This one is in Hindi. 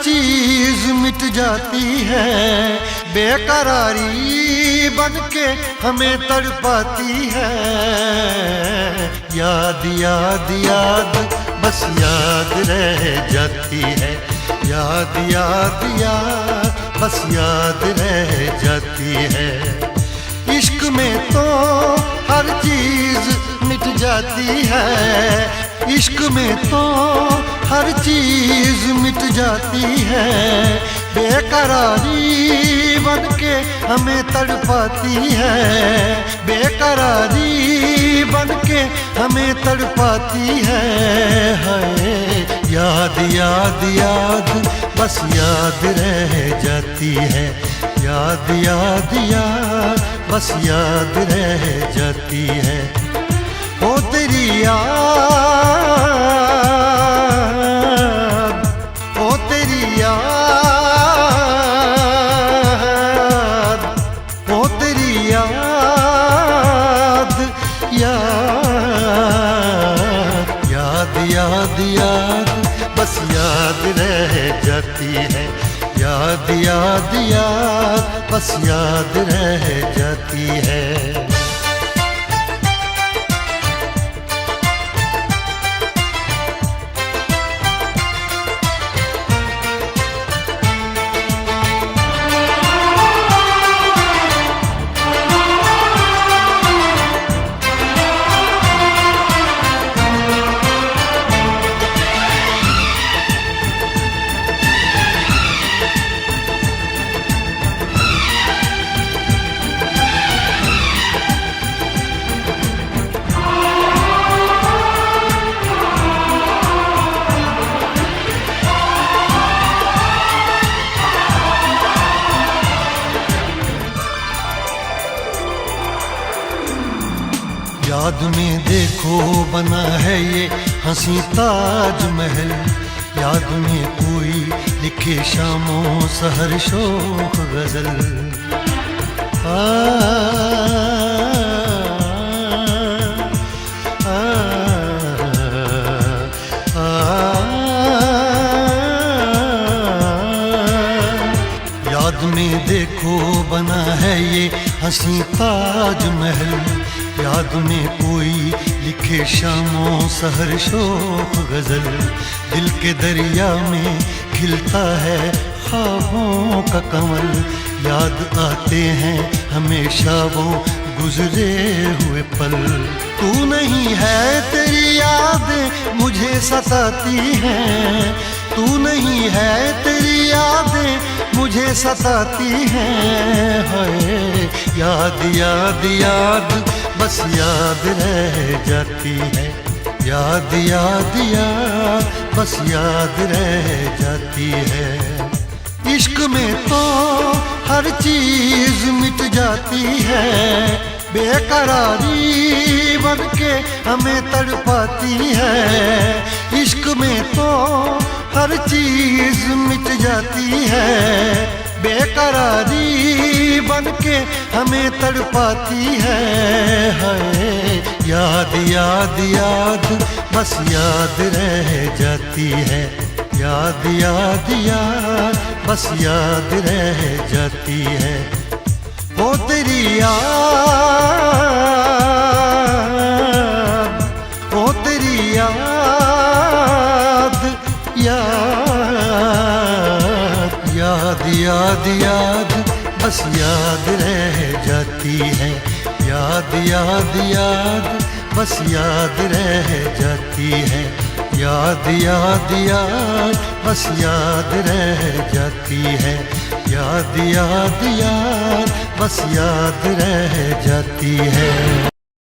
चीज मिट जाती है, बेकरारी बनके हमें तड़पाती है। याद याद याद बस याद रह जाती है, याद याद याद बस याद रह जाती है। इश्क में तो हर चीज मिट जाती है, इश्क में तो हर चीज मिट जाती है। बेकरारी बनके हमें तड़पाती है, बेकरारी बनके हमें तड़पाती है। हाय याद याद याद बस याद रह जाती है, याद याद याद बस याद रह जाती है। ओ तेरी याद, ओ तेरी याद, ओ तेरी याद, याद याद याद याद बस याद रह जाती है, याद याद याद बस याद रह जाती है। याद में देखो बना है ये हंसी ताजमहल, याद में कोई लिखे शामों सहर शोख गजल। याद में देखो बना है ये हंसी ताजमहल, याद में कोई लिखे शामों सहर शोख गजल। दिल के दरिया में खिलता है ख्वाबों का कमल, याद आते हैं हमेशा वो गुजरे हुए पल। तू नहीं है तेरी यादें मुझे सताती हैं, तू नहीं है तेरी यादें मुझे सताती हैं। हाय याद याद याद बस याद रह जाती है, याद याद याद बस याद रह जाती है। इश्क में तो हर चीज मिट जाती है, बेकरारी बनके हमें तड़पाती है। इश्क में तो हर चीज मिट जाती है, बेकरारी बनके हमें तड़पाती है। हाय याद याद याद बस याद रह जाती है, याद याद याद बस याद रह जाती है। ओ तेरी याद, ओ तेरी याद, याद याद याद याद बस याद रह जाती है, याद याद याद बस याद रह जाती है। याद याद याद बस याद रह जाती है, याद याद याद बस याद रह जाती है।